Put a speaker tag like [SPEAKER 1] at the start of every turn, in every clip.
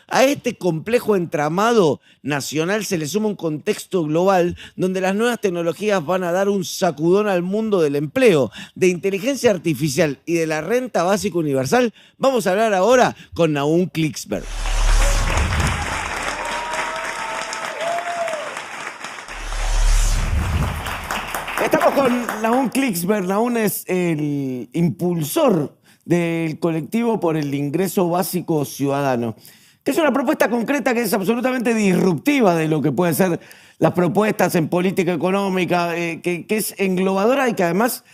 [SPEAKER 1] A este complejo entramado nacional se le suma un contexto global donde las nuevas tecnologías van a dar un sacudón al mundo del empleo, de inteligencia artificial y de la renta básica universal. Vamos a hablar ahora con Nahum Klicksberg. Estamos con Nahum Klicksberg. Nahum es el impulsor del colectivo por el ingreso básico ciudadano, que es una propuesta concreta que es absolutamente disruptiva de lo que pueden ser las propuestas en política económica, que es englobadora y que además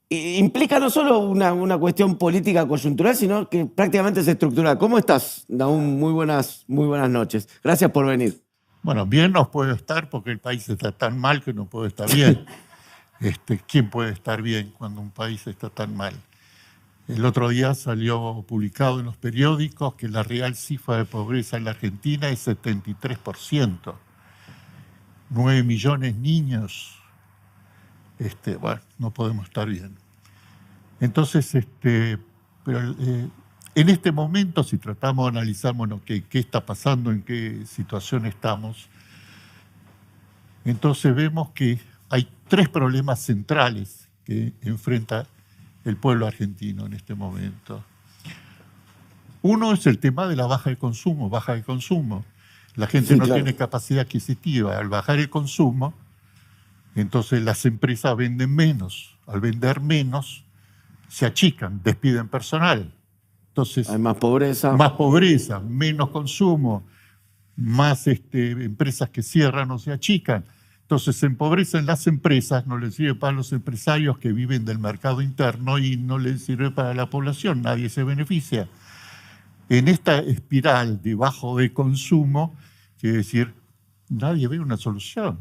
[SPEAKER 1] implica no solo una cuestión política coyuntural, sino que prácticamente es estructural. ¿Cómo estás, Nahum? Muy buenas noches. Gracias por venir.
[SPEAKER 2] Bueno, bien no puedo estar porque el país está tan mal que no puedo estar bien. ¿Quién puede estar bien cuando un país está tan mal? El otro día salió publicado en los periódicos que la real cifra de pobreza en la Argentina es 73%. 9 millones de niños. Bueno, no podemos estar bien. Entonces, pero en este momento, si tratamos de analizar, bueno, qué está pasando, en qué situación estamos, entonces vemos que hay 3 problemas centrales que enfrenta el pueblo argentino en este momento. Uno es el tema de la baja de consumo. La gente no tiene capacidad adquisitiva. Al bajar el consumo, entonces las empresas venden menos. Al vender menos, se achican, despiden personal. Entonces,
[SPEAKER 1] hay más pobreza.
[SPEAKER 2] Más pobreza, menos consumo, más empresas que cierran o se achican. Entonces se empobrecen las empresas, no les sirve para los empresarios que viven del mercado interno y no les sirve para la población, nadie se beneficia. En esta espiral de bajo de consumo, quiere decir, nadie ve una solución.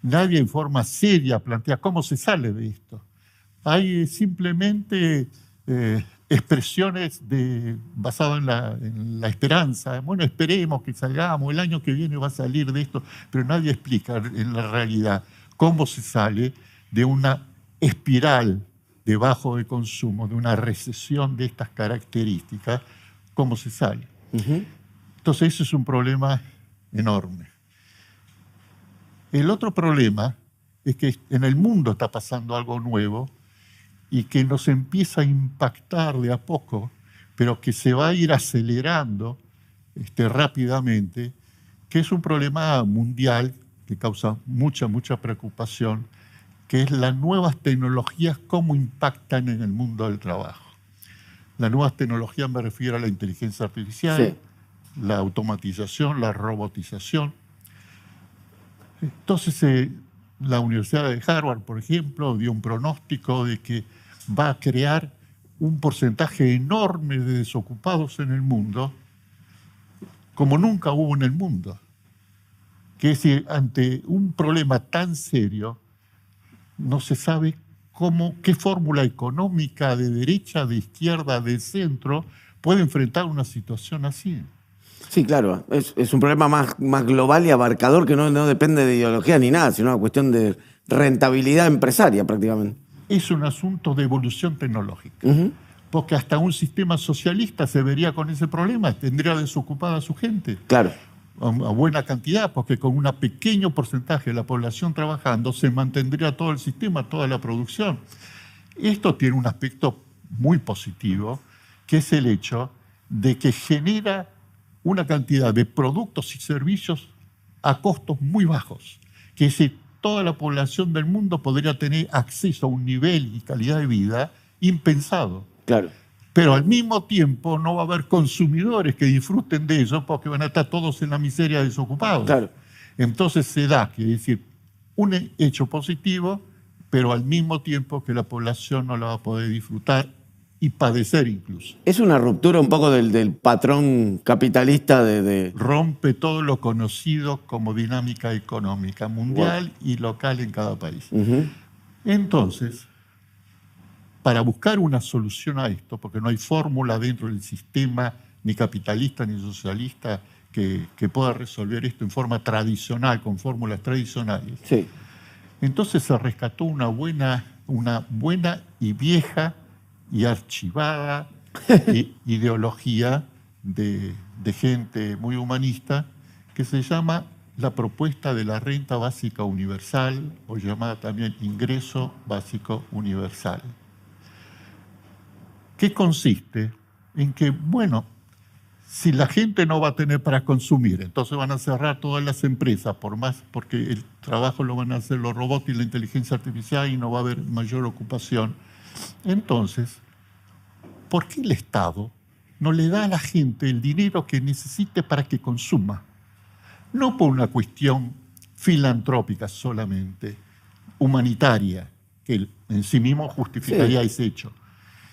[SPEAKER 2] Nadie en forma seria plantea cómo se sale de esto. Hay simplemente expresiones basadas en la esperanza. Bueno, esperemos que salgamos, el año que viene va a salir de esto, pero nadie explica en la realidad cómo se sale de una espiral de bajo de consumo, de una recesión de estas características, cómo se sale. Entonces, eso es un problema enorme. El otro problema es que en el mundo está pasando algo nuevo y que nos empieza a impactar de a poco, pero que se va a ir acelerando rápidamente, que es un problema mundial que causa mucha preocupación, que es las nuevas tecnologías, cómo impactan en el mundo del trabajo. Las nuevas tecnologías me refiero a la inteligencia artificial, la automatización, la robotización. Entonces, la Universidad de Harvard, por ejemplo, dio un pronóstico de que va a crear un porcentaje enorme de desocupados en el mundo, como nunca hubo en el mundo. Que es decir, ante un problema tan serio, no se sabe qué fórmula económica de derecha, de izquierda, de centro puede enfrentar una situación así.
[SPEAKER 1] Sí, claro, es un problema más global y abarcador que no depende de ideología ni nada, sino una cuestión de rentabilidad empresaria prácticamente.
[SPEAKER 2] Es un asunto de evolución tecnológica, porque hasta un sistema socialista se vería con ese problema, tendría desocupada a su gente.
[SPEAKER 1] Claro.
[SPEAKER 2] A buena cantidad, porque con un pequeño porcentaje de la población trabajando se mantendría todo el sistema, toda la producción. Esto tiene un aspecto muy positivo, que es el hecho de que genera una cantidad de productos y servicios a costos muy bajos, que es decir, toda la población del mundo podría tener acceso a un nivel y calidad de vida impensado.
[SPEAKER 1] Claro.
[SPEAKER 2] Pero al mismo tiempo no va a haber consumidores que disfruten de eso porque van a estar todos en la miseria desocupados.
[SPEAKER 1] Claro.
[SPEAKER 2] Entonces se da, quiere decir, un hecho positivo, pero al mismo tiempo que la población no la va a poder disfrutar y padecer incluso.
[SPEAKER 1] Es una ruptura un poco del patrón capitalista
[SPEAKER 2] Rompe todo lo conocido como dinámica económica mundial y local en cada país. Entonces, para buscar una solución a esto, porque no hay fórmula dentro del sistema ni capitalista ni socialista que pueda resolver esto en forma tradicional, con fórmulas tradicionales.
[SPEAKER 1] Sí.
[SPEAKER 2] Entonces se rescató una buena y vieja y archivada ideología de de gente muy humanista, que se llama la propuesta de la renta básica universal, o llamada también ingreso básico universal. ¿Qué consiste? En que, bueno, si la gente no va a tener para consumir, entonces van a cerrar todas las empresas, porque el trabajo lo van a hacer los robots y la inteligencia artificial y no va a haber mayor ocupación. Entonces, ¿por qué el Estado no le da a la gente el dinero que necesite para que consuma? No por una cuestión filantrópica solamente, humanitaria, que en sí mismo justificaría ese hecho,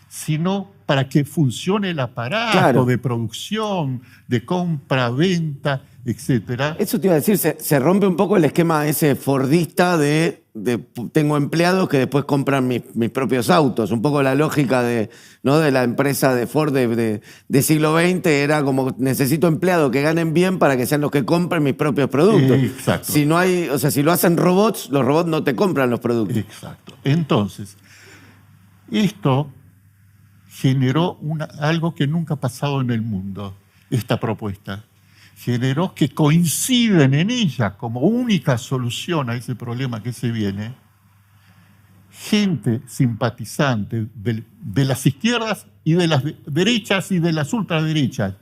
[SPEAKER 2] sino para que funcione el aparato de producción, de compra, venta, etc.
[SPEAKER 1] Eso te iba a decir, se rompe un poco el esquema ese fordista de tengo empleados que después compran mis propios autos. Un poco la lógica ¿no? de la empresa de Ford de siglo XX era como necesito empleados que ganen bien para que sean los que compren mis propios productos.
[SPEAKER 2] Exacto.
[SPEAKER 1] Si no hay, o sea, si lo hacen robots, los robots no te compran los productos.
[SPEAKER 2] Exacto. Entonces, esto generó algo que nunca ha pasado en el mundo, esta propuesta. Generó que coinciden en ella como única solución a ese problema que se viene, gente simpatizante de las izquierdas y de las derechas y de las ultraderechas,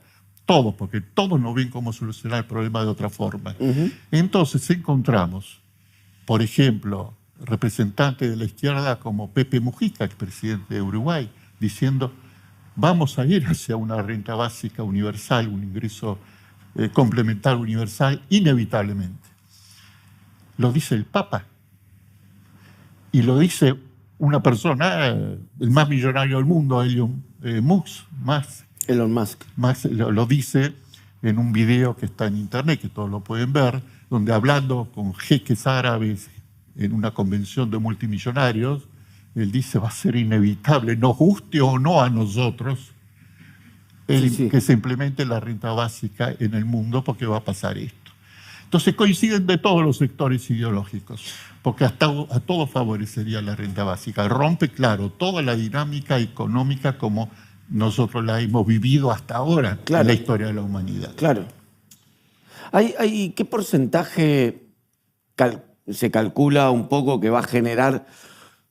[SPEAKER 2] todos, porque todos no ven cómo solucionar el problema de otra forma. Entonces encontramos, por ejemplo, representantes de la izquierda como Pepe Mujica, expresidente de Uruguay, diciendo, vamos a ir hacia una renta básica universal, un ingreso complementario universal, inevitablemente. Lo dice el Papa. Y lo dice una persona, el más millonario del mundo, Elon Musk. Lo dice en un video que está en internet, que todos lo pueden ver, donde hablando con jeques árabes en una convención de multimillonarios, él dice, va a ser inevitable, nos guste o no a nosotros, que se implemente la renta básica en el mundo, porque va a pasar esto. Entonces coinciden de todos los sectores ideológicos, porque a todos favorecería la renta básica. Rompe, claro, toda la dinámica económica como nosotros la hemos vivido hasta ahora en la historia de la humanidad.
[SPEAKER 1] Claro. ¿Qué porcentaje se calcula un poco que va a generar,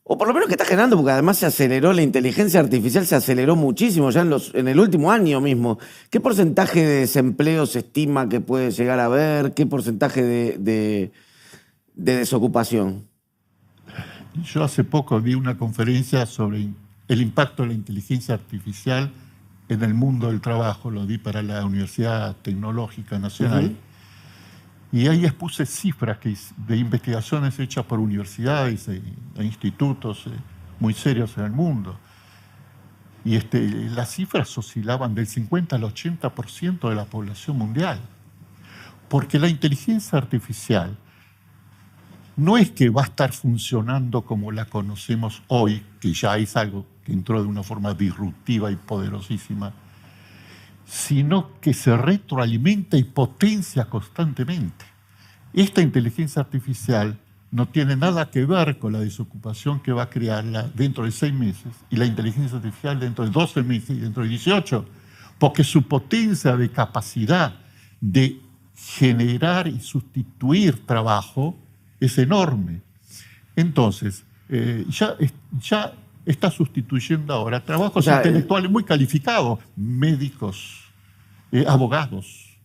[SPEAKER 1] o por lo menos que está generando, porque además se aceleró, la inteligencia artificial se aceleró muchísimo ya en el último año mismo? ¿Qué porcentaje de desempleo se estima que puede llegar a haber? ¿Qué porcentaje de desocupación?
[SPEAKER 2] Yo hace poco di una conferencia sobre el impacto de la inteligencia artificial en el mundo del trabajo. Lo di para la Universidad Tecnológica Nacional. Y ahí expuse cifras de investigaciones hechas por universidades e institutos muy serios en el mundo. Y las cifras oscilaban del 50 al 80% de la población mundial. Porque la inteligencia artificial no es que va a estar funcionando como la conocemos hoy, que ya es algo que entró de una forma disruptiva y poderosísima, sino que se retroalimenta y potencia constantemente. Esta inteligencia artificial no tiene nada que ver con la desocupación que va a crearla dentro de 6 meses y la inteligencia artificial dentro de 12 meses y dentro de 18, porque su potencia de capacidad de generar y sustituir trabajo es enorme. Entonces, ya está sustituyendo ahora trabajos intelectuales muy calificados, médicos, abogados,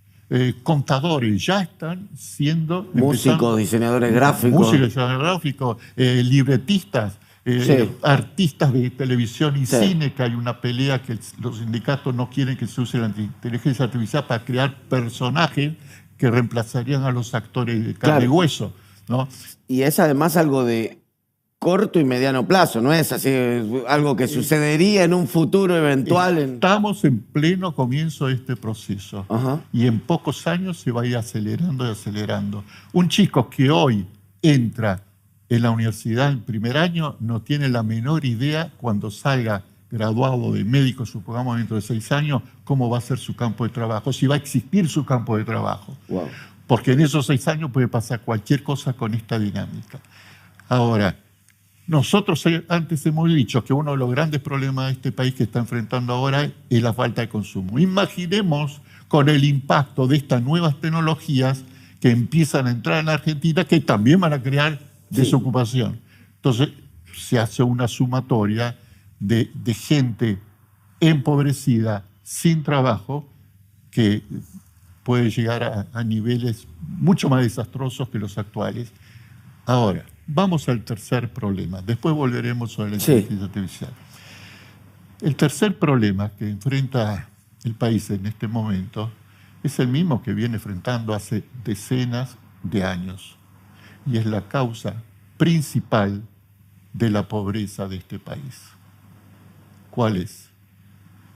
[SPEAKER 2] contadores, ya están siendo...
[SPEAKER 1] Músicos, diseñadores gráficos.
[SPEAKER 2] Libretistas, artistas de televisión y cine, que hay una pelea que los sindicatos no quieren que se use la inteligencia artificial para crear personajes que reemplazarían a los actores de carne y hueso, ¿no?
[SPEAKER 1] Y es además algo de corto y mediano plazo, ¿no es así algo que sucedería en un futuro eventual?
[SPEAKER 2] Estamos en pleno comienzo de este proceso. Y en pocos años se va a ir acelerando y acelerando. Un chico que hoy entra en la universidad en primer año no tiene la menor idea cuando salga graduado de médico, supongamos dentro de 6 años, cómo va a ser su campo de trabajo, si va a existir su campo de trabajo.
[SPEAKER 1] Wow.
[SPEAKER 2] Porque en esos 6 años puede pasar cualquier cosa con esta dinámica. Ahora, nosotros antes hemos dicho que uno de los grandes problemas de este país que está enfrentando ahora es la falta de consumo. Imaginemos con el impacto de estas nuevas tecnologías que empiezan a entrar en Argentina, que también van a crear desocupación. Entonces se hace una sumatoria de gente empobrecida, sin trabajo, que puede llegar a niveles mucho más desastrosos que los actuales. Ahora, vamos al tercer problema. Después volveremos sobre la inteligencia artificial. El tercer problema que enfrenta el país en este momento es el mismo que viene enfrentando hace decenas de años, y es la causa principal de la pobreza de este país. ¿Cuál es?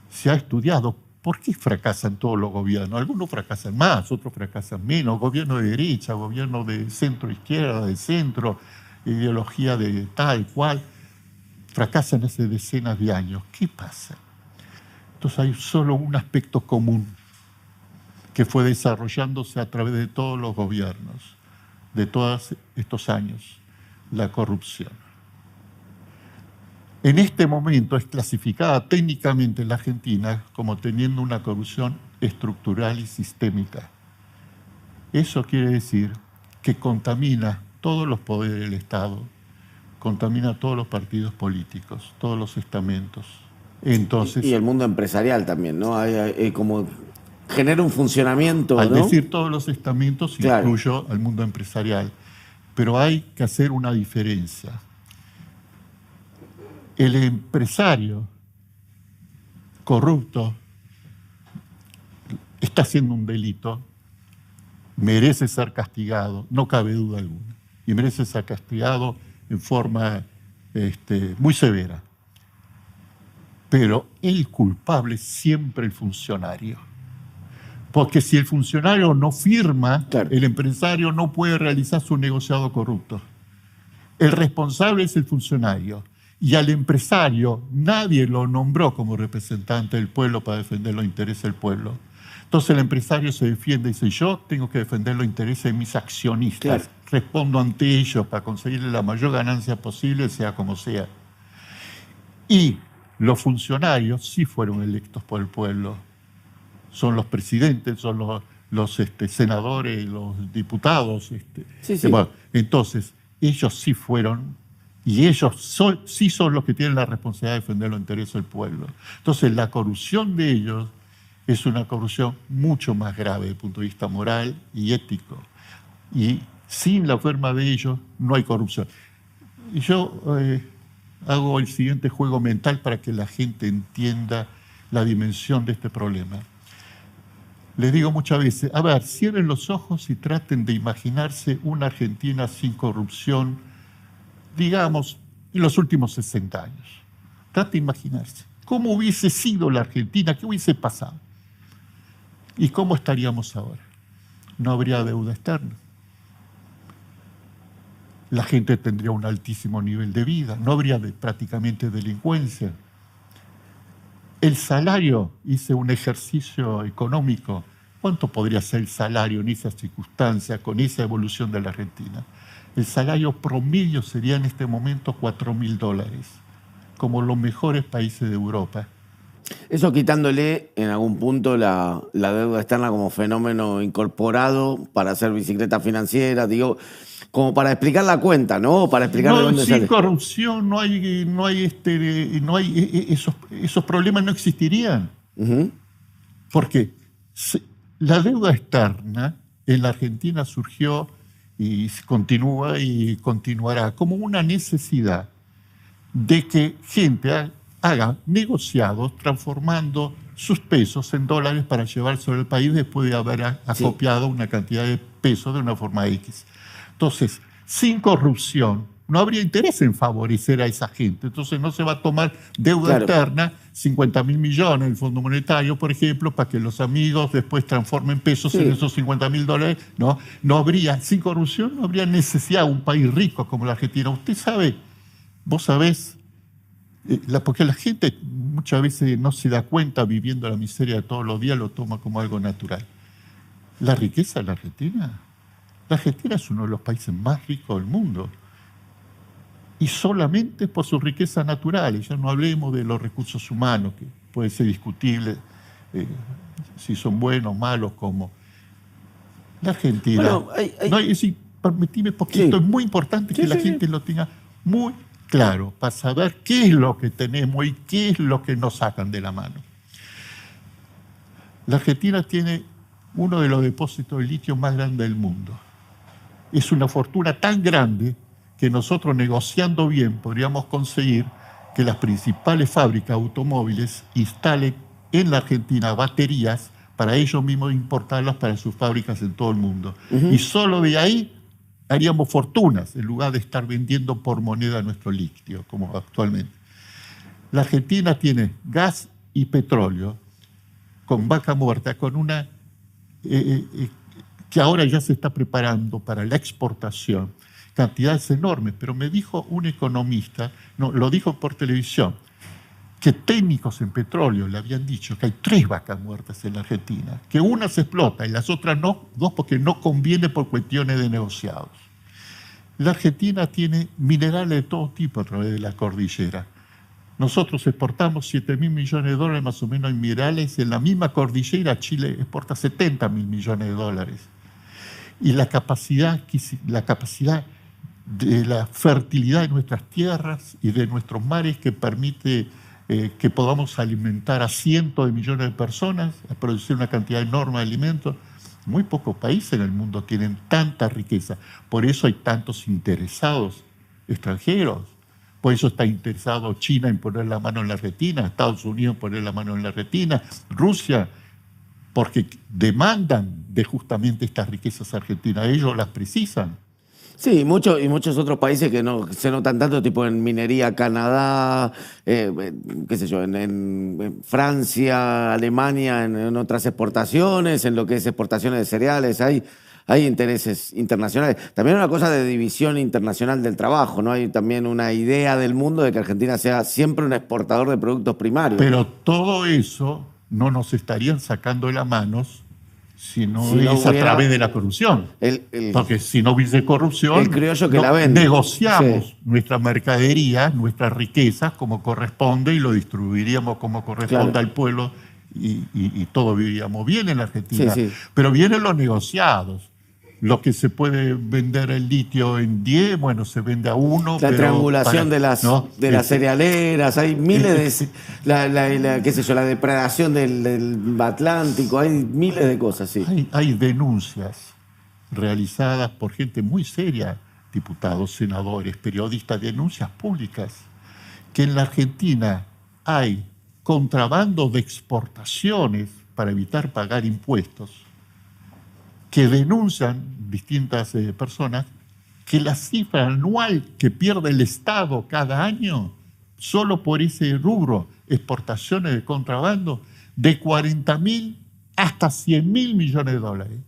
[SPEAKER 2] Se ha estudiado por qué fracasan todos los gobiernos. Algunos fracasan más, otros fracasan menos. Gobierno de derecha, gobierno de centro-izquierda, de centro, ideología de tal cual. Fracasan hace decenas de años. ¿Qué pasa? Entonces hay solo un aspecto común que fue desarrollándose a través de todos los gobiernos, de todos estos años: la corrupción. En este momento es clasificada técnicamente la Argentina como teniendo una corrupción estructural y sistémica. Eso quiere decir que contamina todos los poderes del Estado, contamina todos los partidos políticos, todos los estamentos. Entonces,
[SPEAKER 1] y el mundo empresarial también, ¿no? Hay como genera un funcionamiento,
[SPEAKER 2] al
[SPEAKER 1] ¿no?
[SPEAKER 2] decir todos los estamentos,
[SPEAKER 1] Claro,
[SPEAKER 2] incluyo al mundo empresarial. Pero hay que hacer una diferencia. El empresario corrupto está haciendo un delito, merece ser castigado, no cabe duda alguna, y merece ser castigado en forma muy severa. Pero el culpable es siempre el funcionario. Porque si el funcionario no firma,
[SPEAKER 1] claro,
[SPEAKER 2] el empresario no puede realizar su negociado corrupto. El responsable es el funcionario. Y al empresario nadie lo nombró como representante del pueblo para defender los intereses del pueblo. Entonces el empresario se defiende y dice: yo tengo que defender los intereses de mis accionistas.
[SPEAKER 1] claro.
[SPEAKER 2] Respondo ante ellos para conseguirle la mayor ganancia posible, sea como sea. Y los funcionarios sí fueron electos por el pueblo. Son los presidentes, son los senadores, los diputados.
[SPEAKER 1] Sí.
[SPEAKER 2] Bueno, entonces, ellos sí fueron, y ellos sí son los que tienen la responsabilidad de defender los intereses del pueblo. Entonces, la corrupción de ellos es una corrupción mucho más grave desde el punto de vista moral y ético. Y sin la firma de ellos no hay corrupción. Y yo hago el siguiente juego mental para que la gente entienda la dimensión de este problema. Les digo muchas veces: a ver, cierren los ojos y traten de imaginarse una Argentina sin corrupción, digamos, en los últimos 60 años. Traten de imaginarse cómo hubiese sido la Argentina, qué hubiese pasado. ¿Y cómo estaríamos ahora? No habría deuda externa. La gente tendría un altísimo nivel de vida, no habría prácticamente delincuencia. El salario, hice un ejercicio económico. ¿Cuánto podría ser el salario en esas circunstancias, con esa evolución de la Argentina? El salario promedio sería en este momento $4.000, como los mejores países de Europa.
[SPEAKER 1] Eso quitándole en algún punto la deuda externa como fenómeno incorporado para hacer bicicleta financiera, digo, como para explicar la cuenta, ¿no? Para explicar de dónde
[SPEAKER 2] sin
[SPEAKER 1] sale.
[SPEAKER 2] corrupción esos problemas no existirían.
[SPEAKER 1] Uh-huh.
[SPEAKER 2] Porque la deuda externa en la Argentina surgió y continúa y continuará como una necesidad de que gente haga negociados transformando sus pesos en dólares para llevarse al país después de haber acopiado una cantidad de pesos de una forma X. Entonces, sin corrupción no habría interés en favorecer a esa gente. Entonces no se va a tomar deuda externa, 50.000 millones del Fondo Monetario, por ejemplo, para que los amigos después transformen pesos en esos 50.000 dólares. No habría, sin corrupción no habría necesidad de un país rico como la Argentina. Usted sabe, vos sabés, porque la gente muchas veces no se da cuenta, viviendo la miseria de todos los días, lo toma como algo natural. La riqueza de la Argentina es uno de los países más ricos del mundo. Y solamente por sus riquezas naturales. Ya no hablemos de los recursos humanos, que puede ser discutible. si son buenos, malos, como la Argentina.
[SPEAKER 1] Bueno,
[SPEAKER 2] No, permitime, porque esto es muy importante que la gente lo tenga muy claro para saber qué es lo que tenemos y qué es lo que nos sacan de la mano. La Argentina tiene uno de los depósitos de litio más grandes del mundo. Es una fortuna tan grande que nosotros, negociando bien, podríamos conseguir que las principales fábricas de automóviles instalen en la Argentina baterías para ellos mismos importarlas para sus fábricas en todo el mundo. Y solo de ahí haríamos fortunas en lugar de estar vendiendo por moneda nuestro litio, como actualmente. La Argentina tiene gas y petróleo con Vaca Muerta, con una que ahora ya se está preparando para la exportación, cantidades enormes, pero me dijo un economista, no, lo dijo por televisión, que técnicos en petróleo le habían dicho que hay 3 vacas muertas en la Argentina, que una se explota y las otras no, 2 porque no conviene por cuestiones de negociados. La Argentina tiene minerales de todo tipo a través de la cordillera. Nosotros exportamos $7.000 millones más o menos en minerales. En la misma cordillera Chile exporta $70.000 millones. Y la capacidad de la fertilidad de nuestras tierras y de nuestros mares que permite que podamos alimentar a cientos de millones de personas, a producir una cantidad enorme de alimentos. Muy pocos países en el mundo tienen tanta riqueza. Por eso hay tantos interesados extranjeros. Por eso está interesado China en poner la mano en la Argentina, Estados Unidos en poner la mano en la Argentina, Rusia, porque demandan de justamente estas riquezas argentinas. Ellos las precisan.
[SPEAKER 1] Sí, y muchos otros países que no se notan tanto, tipo en minería, Canadá, qué sé yo, en Francia, Alemania, en otras exportaciones, en lo que es exportaciones de cereales, hay intereses internacionales. También una cosa de división internacional del trabajo, ¿no? Hay también una idea del mundo de que Argentina sea siempre un exportador de productos primarios.
[SPEAKER 2] Pero todo eso no nos estarían sacando de las manos si no es a través de la corrupción. Porque si no hubiese corrupción,
[SPEAKER 1] el criollo que la vende.
[SPEAKER 2] Negociamos nuestra mercadería, nuestras riquezas como corresponde y lo distribuiríamos como corresponde al pueblo y todos viviríamos bien en la Argentina. Pero vienen los negociados. Lo que se puede vender el litio en 10, bueno, se vende a 1.
[SPEAKER 1] La triangulación de las cerealeras, hay miles de... qué sé yo, la depredación del Atlántico, hay miles de cosas, sí.
[SPEAKER 2] Hay denuncias realizadas por gente muy seria, diputados, senadores, periodistas, denuncias públicas, que en la Argentina hay contrabando de exportaciones para evitar pagar impuestos, que denuncian distintas personas que la cifra anual que pierde el Estado cada año, solo por ese rubro, exportaciones de contrabando, de 40.000 hasta 100.000 millones de dólares.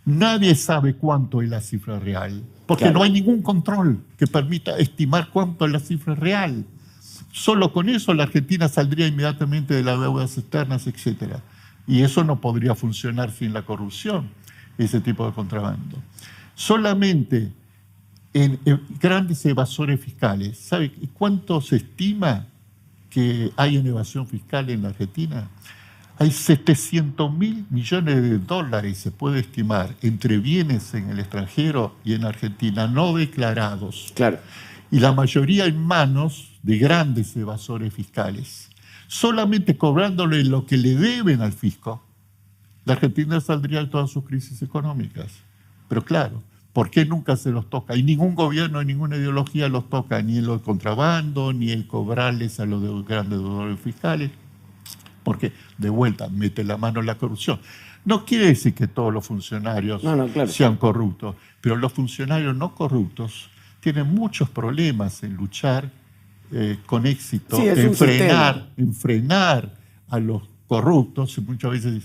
[SPEAKER 2] Nadie sabe cuánto es la cifra real, porque no hay ningún control que permita estimar cuánto es la cifra real. Solo con eso la Argentina saldría inmediatamente de las deudas externas, etc. Y eso no podría funcionar sin la corrupción, ese tipo de contrabando. Solamente en grandes evasores fiscales, ¿sabe cuánto se estima que hay en evasión fiscal en la Argentina? Hay 700.000 millones de dólares, se puede estimar, entre bienes en el extranjero y en Argentina no declarados.
[SPEAKER 1] Claro.
[SPEAKER 2] Y la mayoría en manos de grandes evasores fiscales. Solamente cobrándole lo que le deben al fisco, la Argentina saldría de todas sus crisis económicas. Pero claro, ¿por qué nunca se los toca? Y ningún gobierno, ninguna ideología los toca, ni el contrabando, ni el cobrarles a los grandes deudores fiscales, porque de vuelta mete la mano en la corrupción. No quiere decir que todos los funcionarios sean corruptos, pero los funcionarios no corruptos tienen muchos problemas en luchar con éxito, en frenar a los corruptos, y muchas veces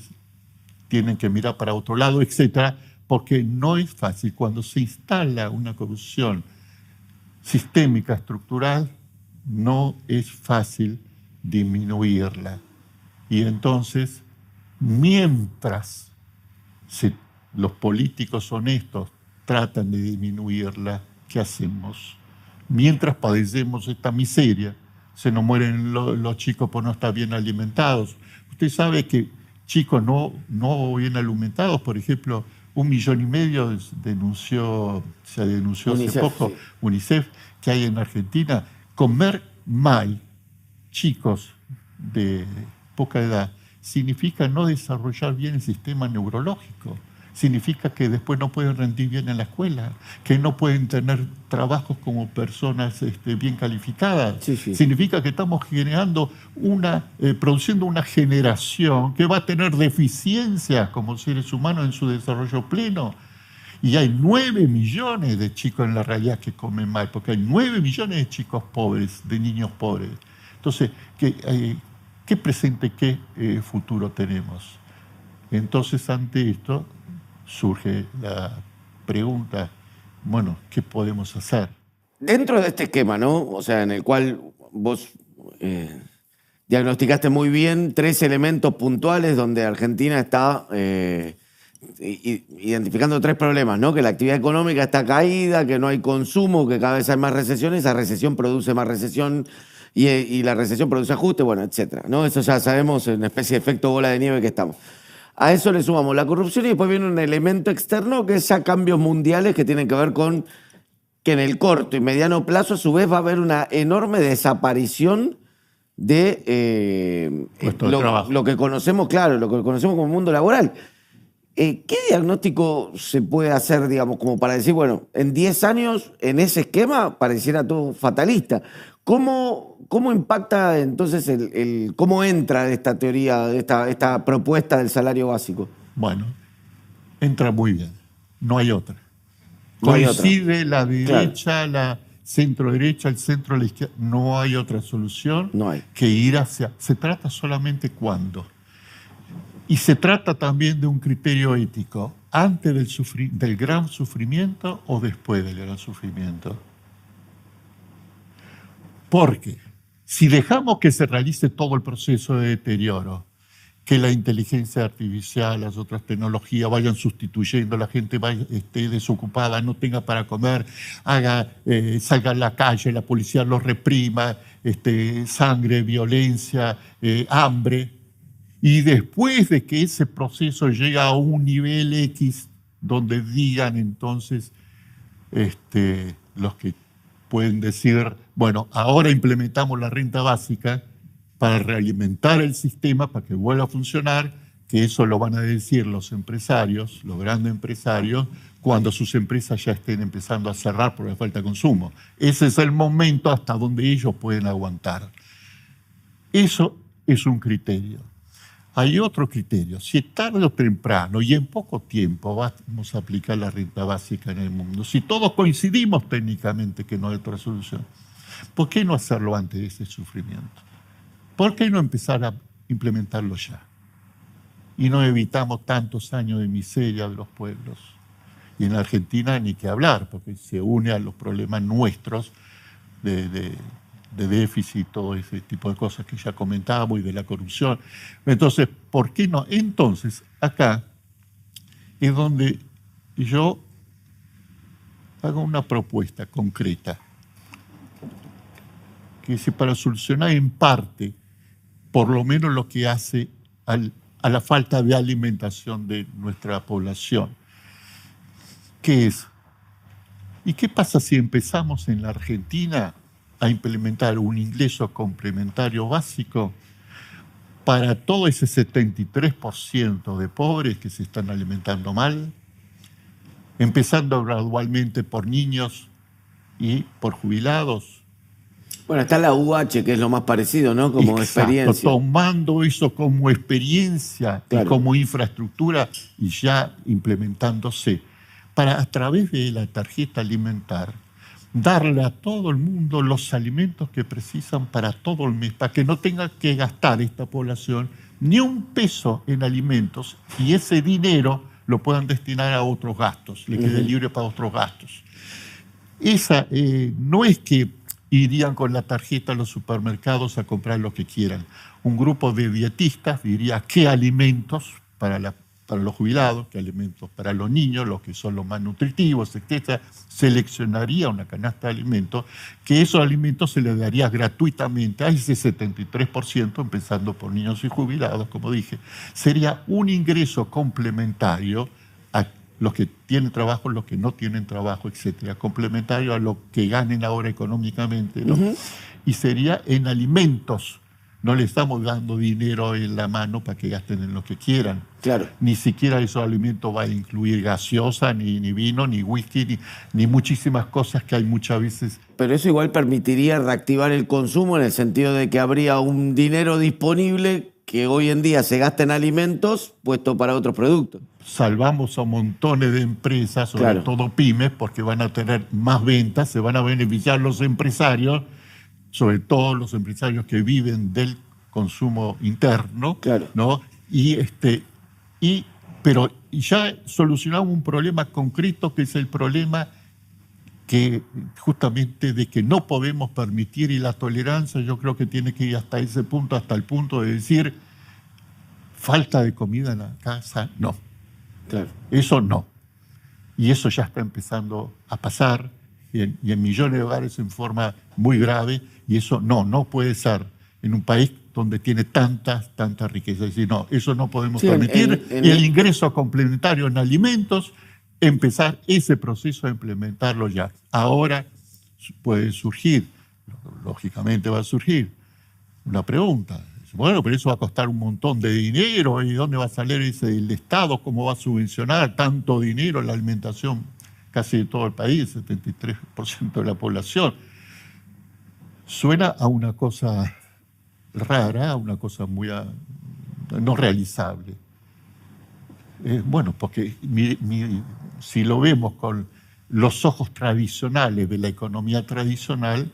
[SPEAKER 2] tienen que mirar para otro lado, etcétera, porque no es fácil. Cuando se instala una corrupción sistémica, estructural, no es fácil disminuirla. Y entonces, mientras los políticos honestos tratan de disminuirla, ¿qué hacemos? Mientras padecemos esta miseria, se nos mueren los chicos por no estar bien alimentados. Usted sabe que chicos no bien alimentados. Por ejemplo, 1,5 millones se denunció
[SPEAKER 1] UNICEF,
[SPEAKER 2] hace poco,
[SPEAKER 1] sí.
[SPEAKER 2] UNICEF, que hay en Argentina. Comer mal, chicos de poca edad, significa no desarrollar bien el sistema neurológico. Significa que después no pueden rendir bien en la escuela, que no pueden tener trabajos como personas bien calificadas.
[SPEAKER 1] Sí, sí.
[SPEAKER 2] Significa que estamos produciendo una generación que va a tener deficiencias como seres humanos en su desarrollo pleno. Y hay 9 millones de chicos en la realidad que comen mal, porque hay 9 millones de chicos pobres, de niños pobres. Entonces, ¿qué presente, qué futuro tenemos? Entonces, ante esto surge la pregunta, bueno, ¿qué podemos hacer?
[SPEAKER 1] Dentro de este esquema, ¿no? O sea, en el cual vos diagnosticaste muy bien 3 elementos puntuales donde Argentina está identificando 3 problemas, ¿no? Que la actividad económica está caída, que no hay consumo, que cada vez hay más recesiones, esa recesión produce más recesión y la recesión produce ajuste, bueno, etcétera, ¿no? Eso ya sabemos, en una especie de efecto bola de nieve que estamos. A eso le sumamos la corrupción y después viene un elemento externo que es ya cambios mundiales que tienen que ver con que en el corto y mediano plazo a su vez va a haber una enorme desaparición de lo que conocemos, claro, lo que conocemos como mundo laboral. ¿Qué diagnóstico se puede hacer, digamos, como para decir, bueno, en 10 años en ese esquema pareciera todo fatalista? ¿Cómo impacta entonces cómo entra esta teoría, esta propuesta del salario básico?
[SPEAKER 2] Bueno, entra muy bien, no hay otra.
[SPEAKER 1] No hay otra.
[SPEAKER 2] Coincide la derecha, la centro derecha, el centro de la izquierda, no hay otra solución que ir hacia... Se trata solamente cuándo. Y se trata también de un criterio ético, antes del gran sufrimiento o después del gran sufrimiento. Porque si dejamos que se realice todo el proceso de deterioro, que la inteligencia artificial, las otras tecnologías vayan sustituyendo, la gente esté desocupada, no tenga para comer, salga a la calle, la policía los reprima, sangre, violencia, hambre. Y después de que ese proceso llega a un nivel X, donde digan entonces los que pueden decir, bueno, ahora implementamos la renta básica para realimentar el sistema, para que vuelva a funcionar, que eso lo van a decir los empresarios, los grandes empresarios, cuando sus empresas ya estén empezando a cerrar por la falta de consumo. Ese es el momento hasta donde ellos pueden aguantar. Eso es un criterio. Hay otro criterio. Si tarde o temprano y en poco tiempo vamos a aplicar la renta básica en el mundo, si todos coincidimos técnicamente que no hay otra solución, ¿por qué no hacerlo antes de ese sufrimiento? ¿Por qué no empezar a implementarlo ya? Y no evitamos tantos años de miseria de los pueblos. Y en Argentina ni que hablar, porque se une a los problemas nuestros de déficit, todo ese tipo de cosas que ya comentábamos y de la corrupción. Entonces, ¿por qué no? Entonces, acá es donde yo hago una propuesta concreta, que es para solucionar en parte, por lo menos lo que hace a la falta de alimentación de nuestra población. ¿Qué es? ¿Y qué pasa si empezamos en la Argentina a implementar un ingreso complementario básico para todo ese 73% de pobres que se están alimentando mal, empezando gradualmente por niños y por jubilados?
[SPEAKER 1] Bueno, está la UH, que es lo más parecido, ¿no? Como experiencia.
[SPEAKER 2] Tomando eso como experiencia y como infraestructura y ya implementándose, para a través de la tarjeta alimentar, darle a todo el mundo los alimentos que precisan para todo el mes, para que no tenga que gastar esta población ni un peso en alimentos y ese dinero lo puedan destinar a otros gastos, le quede libre para otros gastos. Esa no es que irían con la tarjeta a los supermercados a comprar lo que quieran. Un grupo de dietistas diría qué alimentos para la para los jubilados, que alimentos para los niños, los que son los más nutritivos, etc. Seleccionaría una canasta de alimentos, que esos alimentos se les daría gratuitamente a ese 73%, empezando por niños y jubilados, como dije. Sería un ingreso complementario a los que tienen trabajo, los que no tienen trabajo, etc. Complementario a lo que ganen ahora económicamente, ¿no? Y sería en alimentos. No le estamos dando dinero en la mano para que gasten en lo que quieran.
[SPEAKER 1] Claro.
[SPEAKER 2] Ni siquiera esos alimentos va a incluir gaseosa, ni vino, ni whisky, ni muchísimas cosas que hay muchas veces.
[SPEAKER 1] Pero eso igual permitiría reactivar el consumo en el sentido de que habría un dinero disponible que hoy en día se gasta en alimentos puesto para otros productos.
[SPEAKER 2] Salvamos a montones de empresas, sobre todo pymes, porque van a tener más ventas, se van a beneficiar los empresarios, sobre todo los empresarios que viven del consumo interno, ¿no? Pero ya solucionamos un problema concreto, que es el problema que justamente de que no podemos permitir, y la tolerancia yo creo que tiene que ir hasta ese punto, hasta el punto de decir, falta de comida en la casa, no.
[SPEAKER 1] Claro.
[SPEAKER 2] Eso no. Y eso ya está empezando a pasar, y en millones de hogares en forma muy grave, y eso no puede ser en un país donde tiene tanta riqueza. Es decir, no, eso no podemos permitir. Y el ingreso complementario en alimentos, empezar ese proceso a implementarlo ya. Ahora puede surgir, lógicamente va a surgir, una pregunta. Bueno, pero eso va a costar un montón de dinero, ¿y dónde va a salir el Estado? ¿Cómo va a subvencionar tanto dinero en la alimentación casi de todo el país, 73% de la población? Suena a una cosa rara, a una cosa muy no realizable. Bueno, porque si lo vemos con los ojos tradicionales de la economía tradicional,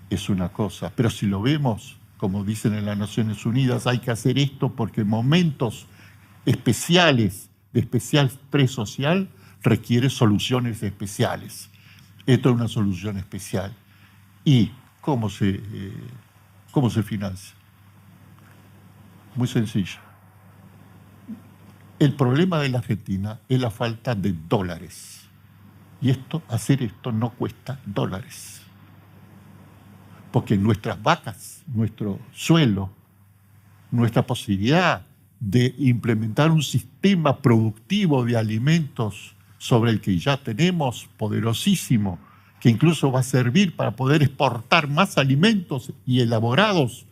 [SPEAKER 2] es una cosa. Pero si lo vemos, como dicen en las Naciones Unidas, hay que hacer esto porque momentos especiales, de especial estrés social, requiere soluciones especiales. Esto es una solución especial. ¿Y cómo se financia? Muy sencillo. El problema de la Argentina es la falta de dólares. Y hacer esto no cuesta dólares. Porque nuestras vacas, nuestro suelo, nuestra posibilidad de implementar un sistema productivo de alimentos sobre el que ya tenemos, poderosísimo, que incluso va a servir para poder exportar más alimentos y elaborados,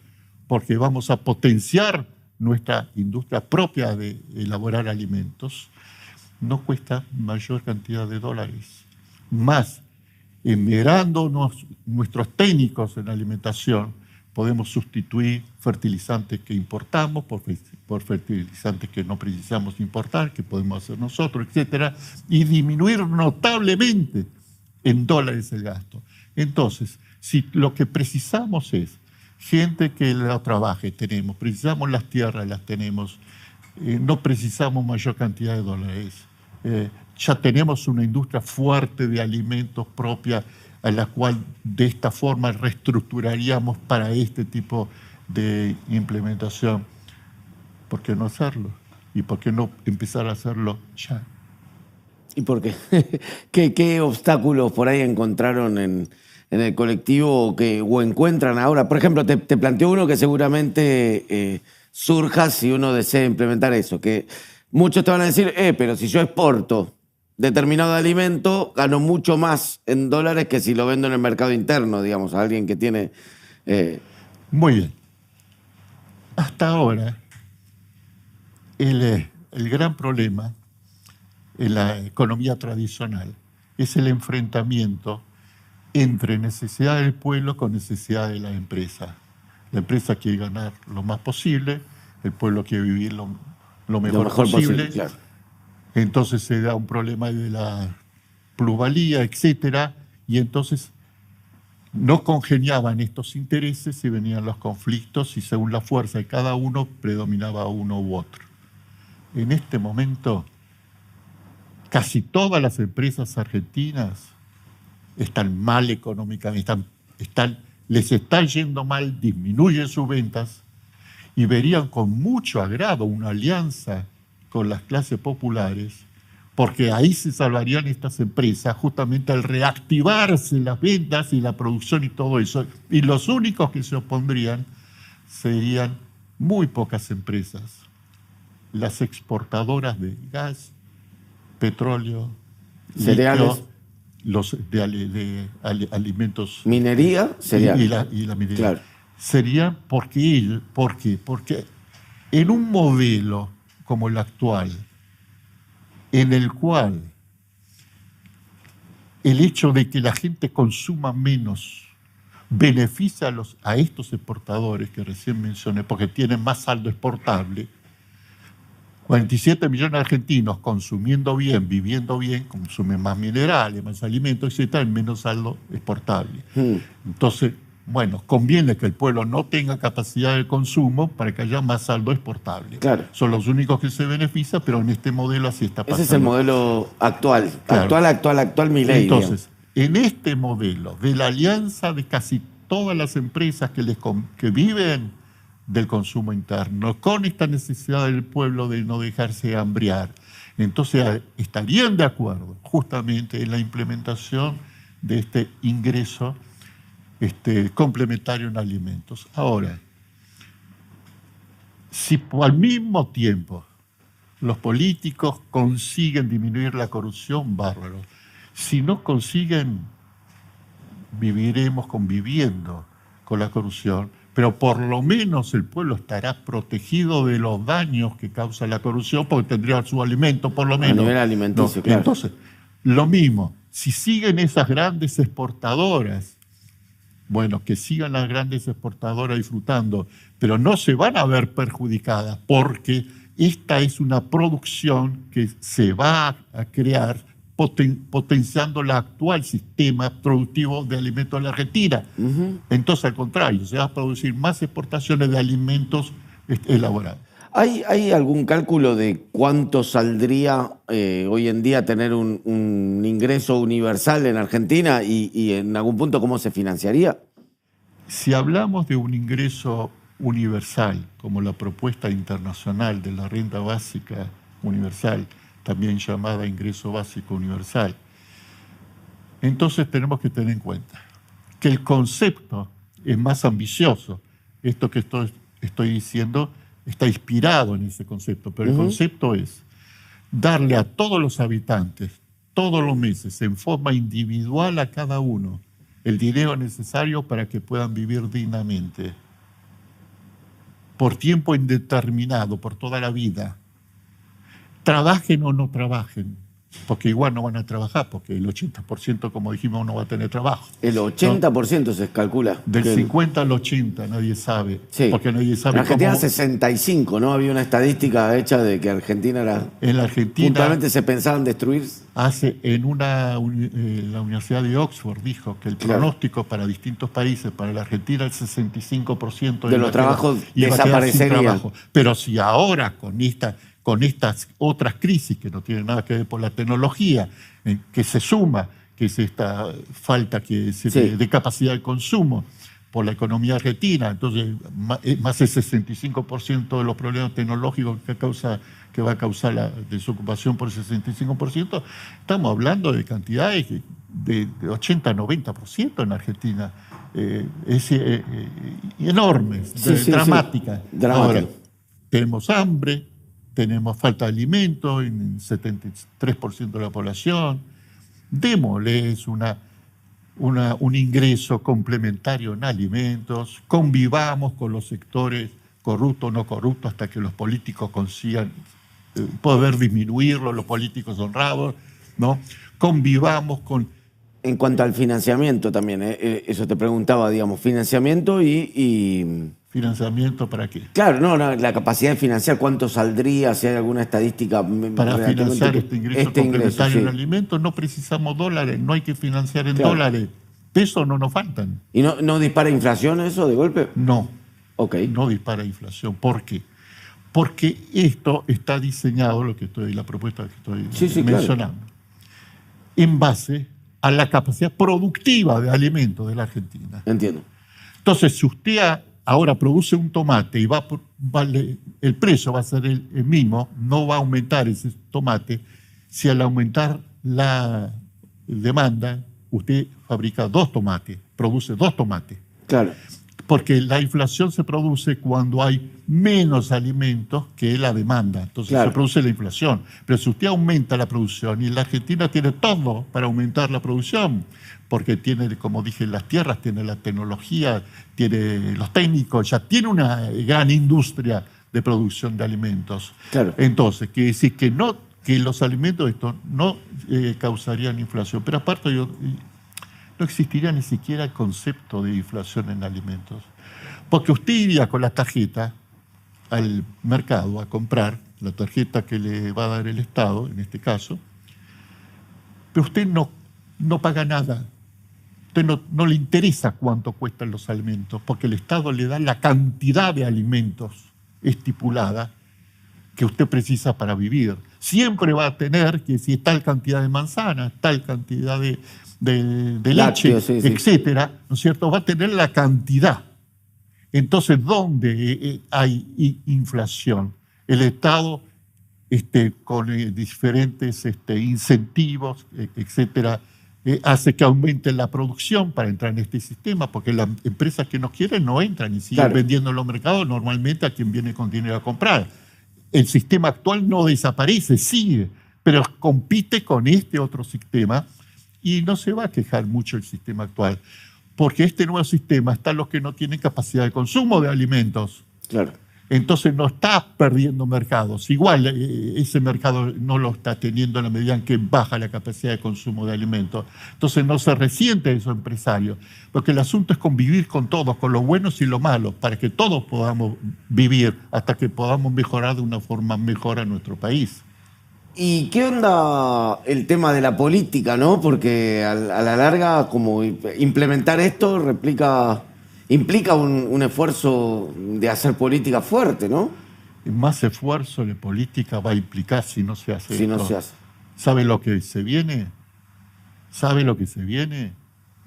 [SPEAKER 2] porque vamos a potenciar nuestra industria propia de elaborar alimentos, no cuesta mayor cantidad de dólares. Más, esmerándonos nuestros técnicos en alimentación, podemos sustituir fertilizantes que importamos por fertilizantes que no precisamos importar, que podemos hacer nosotros, etc. Y disminuir notablemente en dólares el gasto. Entonces, si lo que precisamos es gente que la trabaje, precisamos las tierras, las tenemos, no precisamos mayor cantidad de dólares. Ya tenemos una industria fuerte de alimentos propia, a la cual de esta forma reestructuraríamos para este tipo de implementación. ¿Por qué no hacerlo? ¿Y por qué no empezar a hacerlo ya?
[SPEAKER 1] ¿Y por qué? ¿Qué obstáculos por ahí encontraron en el colectivo o encuentran ahora? Por ejemplo, te planteo uno que seguramente surja si uno desea implementar eso, que muchos te van a decir, pero si yo exporto determinado alimento, gano mucho más en dólares que si lo vendo en el mercado interno, digamos, a alguien que tiene...
[SPEAKER 2] Muy bien. Hasta ahora, el gran problema en la economía tradicional es el enfrentamiento entre necesidad del pueblo con necesidad de la empresa. La empresa quiere ganar lo más posible, el pueblo quiere vivir lo mejor posible. Claro. Entonces se da un problema de la plusvalía, etcétera, y entonces no congeniaban estos intereses y venían los conflictos y según la fuerza de cada uno predominaba uno u otro. En este momento, casi todas las empresas argentinas están mal económicamente, les está yendo mal, disminuyen sus ventas y verían con mucho agrado una alianza con las clases populares, porque ahí se salvarían estas empresas justamente al reactivarse las ventas y la producción y todo eso. Y los únicos que se opondrían serían muy pocas empresas, las exportadoras de gas, petróleo,
[SPEAKER 1] cereales,
[SPEAKER 2] los de alimentos.
[SPEAKER 1] Minería, cereal.
[SPEAKER 2] Y la minería.
[SPEAKER 1] Claro.
[SPEAKER 2] Serían porque en un modelo como el actual, en el cual el hecho de que la gente consuma menos beneficia a estos exportadores que recién mencioné, porque tienen más saldo exportable. 47 millones de argentinos consumiendo bien, viviendo bien, consumen más minerales, más alimentos, etc., y menos saldo exportable. Entonces, bueno, conviene que el pueblo no tenga capacidad de consumo para que haya más saldo exportable.
[SPEAKER 1] Claro.
[SPEAKER 2] Son los únicos que se benefician, pero en este modelo así está pasando.
[SPEAKER 1] Ese es el modelo actual.
[SPEAKER 2] Claro.
[SPEAKER 1] Actual Milei.
[SPEAKER 2] Entonces, en este modelo de la alianza de casi todas las empresas que viven del consumo interno, con esta necesidad del pueblo de no dejarse hambriar, entonces estarían de acuerdo justamente en la implementación de este ingreso complementario en alimentos. Ahora, si al mismo tiempo los políticos consiguen disminuir la corrupción, bárbaro. Si no consiguen, viviremos conviviendo con la corrupción, pero por lo menos el pueblo estará protegido de los daños que causa la corrupción porque tendría su alimento, por lo menos.
[SPEAKER 1] A nivel alimenticio, claro.
[SPEAKER 2] Entonces, lo mismo, si siguen esas grandes exportadoras, bueno, que sigan las grandes exportadoras disfrutando, pero no se van a ver perjudicadas porque esta es una producción que se va a crear potenciando el actual sistema productivo de alimentos en la Argentina. Entonces, al contrario, se va a producir más exportaciones de alimentos elaborados.
[SPEAKER 1] ¿Hay algún cálculo de cuánto saldría hoy en día tener un ingreso universal en Argentina y en algún punto cómo se financiaría?
[SPEAKER 2] Si hablamos de un ingreso universal, como la propuesta internacional de la renta básica universal, también llamada ingreso básico universal, entonces tenemos que tener en cuenta que el concepto es más ambicioso. Esto que estoy diciendo está inspirado en ese concepto, pero el concepto es darle a todos los habitantes, todos los meses, en forma individual a cada uno, el dinero necesario para que puedan vivir dignamente, por tiempo indeterminado, por toda la vida. Trabajen o no trabajen, porque igual no van a trabajar, porque el 80%, como dijimos, no va a tener trabajo.
[SPEAKER 1] El 80% se calcula.
[SPEAKER 2] Del 50 al 80, nadie sabe.
[SPEAKER 1] Sí.
[SPEAKER 2] Porque nadie sabe
[SPEAKER 1] en Argentina
[SPEAKER 2] cómo...
[SPEAKER 1] 65, ¿no? Había una estadística hecha de que Argentina era...
[SPEAKER 2] En la Argentina...
[SPEAKER 1] Puntualmente se pensaban destruir.
[SPEAKER 2] La Universidad de Oxford dijo que el pronóstico para distintos países, para la Argentina, el 65%
[SPEAKER 1] de los trabajos desaparecerían.
[SPEAKER 2] Pero si ahora con estas otras crisis que no tienen nada que ver por la tecnología, que se suma, que es esta falta de capacidad de consumo por la economía argentina, entonces más del 65% de los problemas tecnológicos que va a causar la desocupación por el 65%, estamos hablando de cantidades de 80-90% en Argentina. Es enorme, dramática. Ahora, tenemos hambre, tenemos falta de alimentos en 73% de la población. Démosles un ingreso complementario en alimentos, convivamos con los sectores corruptos o no corruptos hasta que los políticos consigan poder disminuirlo, los políticos honrados, ¿no? Convivamos con...
[SPEAKER 1] En cuanto al financiamiento también, eso te preguntaba, digamos, financiamiento y...
[SPEAKER 2] ¿Financiamiento para qué?
[SPEAKER 1] Claro, no, la capacidad de financiar, ¿cuánto saldría? Si hay alguna estadística...
[SPEAKER 2] Para financiar este ingreso complementario en alimentos no precisamos dólares, no hay que financiar en dólares. Pesos no nos faltan.
[SPEAKER 1] ¿Y no dispara inflación eso de golpe?
[SPEAKER 2] No,
[SPEAKER 1] no
[SPEAKER 2] dispara inflación. ¿Por qué? Porque esto está diseñado, la propuesta que estoy mencionando, en base a la capacidad productiva de alimentos de la Argentina.
[SPEAKER 1] Entiendo.
[SPEAKER 2] Entonces, si usted ahora produce un tomate y el precio va a ser el mismo, no va a aumentar ese tomate, si al aumentar la demanda usted fabrica 2 tomates, produce 2 tomates.
[SPEAKER 1] Claro.
[SPEAKER 2] Porque la inflación se produce cuando hay menos alimentos que la demanda. Entonces
[SPEAKER 1] claro,
[SPEAKER 2] se produce la inflación. Pero si usted aumenta la producción, y la Argentina tiene todo para aumentar la producción, porque tiene, como dije, las tierras, tiene la tecnología, tiene los técnicos, ya tiene una gran industria de producción de alimentos.
[SPEAKER 1] Claro.
[SPEAKER 2] Entonces, quiere decir que los alimentos estos no causarían inflación. Pero aparte no existiría ni siquiera el concepto de inflación en alimentos. Porque usted iría con la tarjeta al mercado a comprar, la tarjeta que le va a dar el Estado, en este caso, pero usted no paga nada. Usted no le interesa cuánto cuestan los alimentos, porque el Estado le da la cantidad de alimentos estipulada que usted precisa para vivir. Siempre va a tener que si tal cantidad de manzanas, tal cantidad de leche,
[SPEAKER 1] sí, sí,
[SPEAKER 2] etcétera, ¿no es cierto? Va a tener la cantidad. Entonces, ¿dónde hay inflación? El Estado, con diferentes incentivos, etcétera, hace que aumente la producción para entrar en este sistema, porque las empresas que no quieren no entran y siguen
[SPEAKER 1] claro,
[SPEAKER 2] vendiendo en los mercados normalmente a quien viene con dinero a comprar. El sistema actual no desaparece, sigue, pero compite con este otro sistema. Y no se va a quejar mucho el sistema actual, porque este nuevo sistema están los que no tienen capacidad de consumo de alimentos.
[SPEAKER 1] claro.
[SPEAKER 2] Entonces no está perdiendo mercados. Igual ese mercado no lo está teniendo en la medida en que baja la capacidad de consumo de alimentos. Entonces no se resiente eso empresario, porque el asunto es convivir con todos, con los buenos y los malos, para que todos podamos vivir hasta que podamos mejorar de una forma mejor a nuestro país.
[SPEAKER 1] ¿Y qué onda el tema de la política, no? Porque a la larga, como implementar esto implica un esfuerzo de hacer política fuerte, ¿no?
[SPEAKER 2] Más esfuerzo de política va a implicar si no se hace
[SPEAKER 1] Si
[SPEAKER 2] esto.
[SPEAKER 1] no se hace.
[SPEAKER 2] ¿Sabe lo que se viene? ¿Sabe lo que se viene?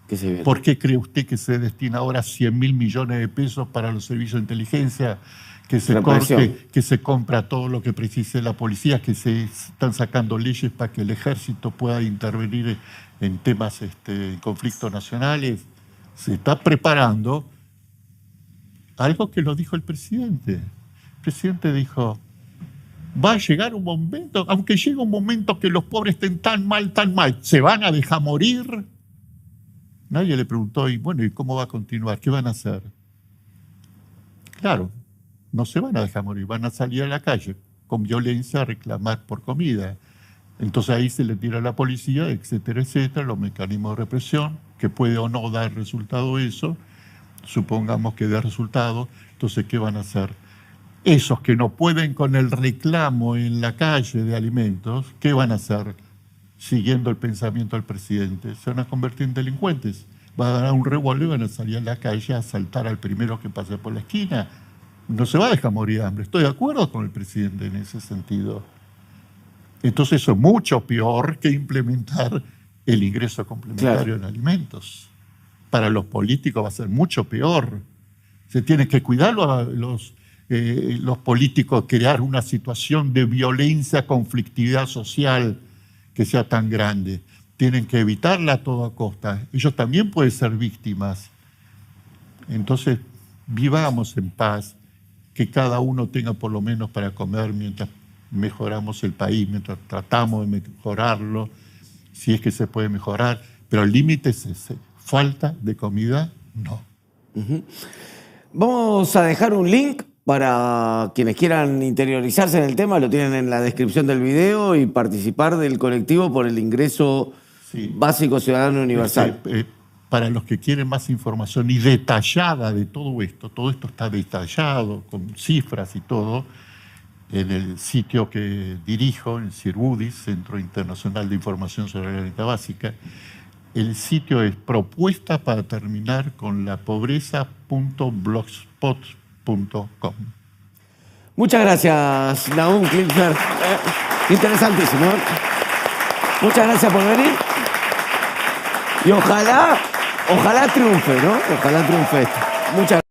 [SPEAKER 1] ¿Qué se viene?
[SPEAKER 2] ¿Por qué cree usted que se destina ahora 100.000 millones de pesos para los servicios de inteligencia? Que se compra todo lo que precise la policía, que se están sacando leyes para que el ejército pueda intervenir en temas conflictos nacionales. Se está preparando algo que lo dijo el presidente. El presidente dijo, va a llegar un momento, aunque llegue un momento que los pobres estén tan mal, ¿se van a dejar morir? Nadie le preguntó, ¿y cómo va a continuar? ¿Qué van a hacer? Claro, no se van a dejar morir, van a salir a la calle con violencia a reclamar por comida. Entonces ahí se le tira a la policía, etcétera, etcétera, los mecanismos de represión, que puede o no dar resultado eso, supongamos que dé resultado, entonces ¿qué van a hacer? Esos que no pueden con el reclamo en la calle de alimentos, ¿qué van a hacer? Siguiendo el pensamiento del presidente, se van a convertir en delincuentes. Va a dar un revólver y van a salir a la calle a asaltar al primero que pase por la esquina. No se va a dejar morir de hambre. Estoy de acuerdo con el presidente en ese sentido. Entonces eso es mucho peor que implementar el ingreso complementario en alimentos. Para los políticos va a ser mucho peor. Se tienen que cuidar los políticos, crear una situación de violencia, conflictividad social que sea tan grande. Tienen que evitarla a toda costa. Ellos también pueden ser víctimas. Entonces, vivamos en paz, que cada uno tenga por lo menos para comer mientras mejoramos el país, mientras tratamos de mejorarlo, si es que se puede mejorar. Pero el límite es ese. Falta de comida, no.
[SPEAKER 1] Uh-huh. Vamos a dejar un link para quienes quieran interiorizarse en el tema, lo tienen en la descripción del video, y participar del colectivo por el ingreso básico ciudadano universal.
[SPEAKER 2] Para los que quieren más información y detallada de todo esto está detallado con cifras y todo, en el sitio que dirijo, en CIRUDIS, Centro Internacional de Información sobre la Renta Básica. El sitio es propuesta para terminar con la pobreza.blogspot.com.
[SPEAKER 1] Muchas gracias, Nahum Klingsberg. Interesantísimo. Muchas gracias por venir. Y ojalá triunfe, ¿no? Ojalá triunfe esto. Muchas gracias.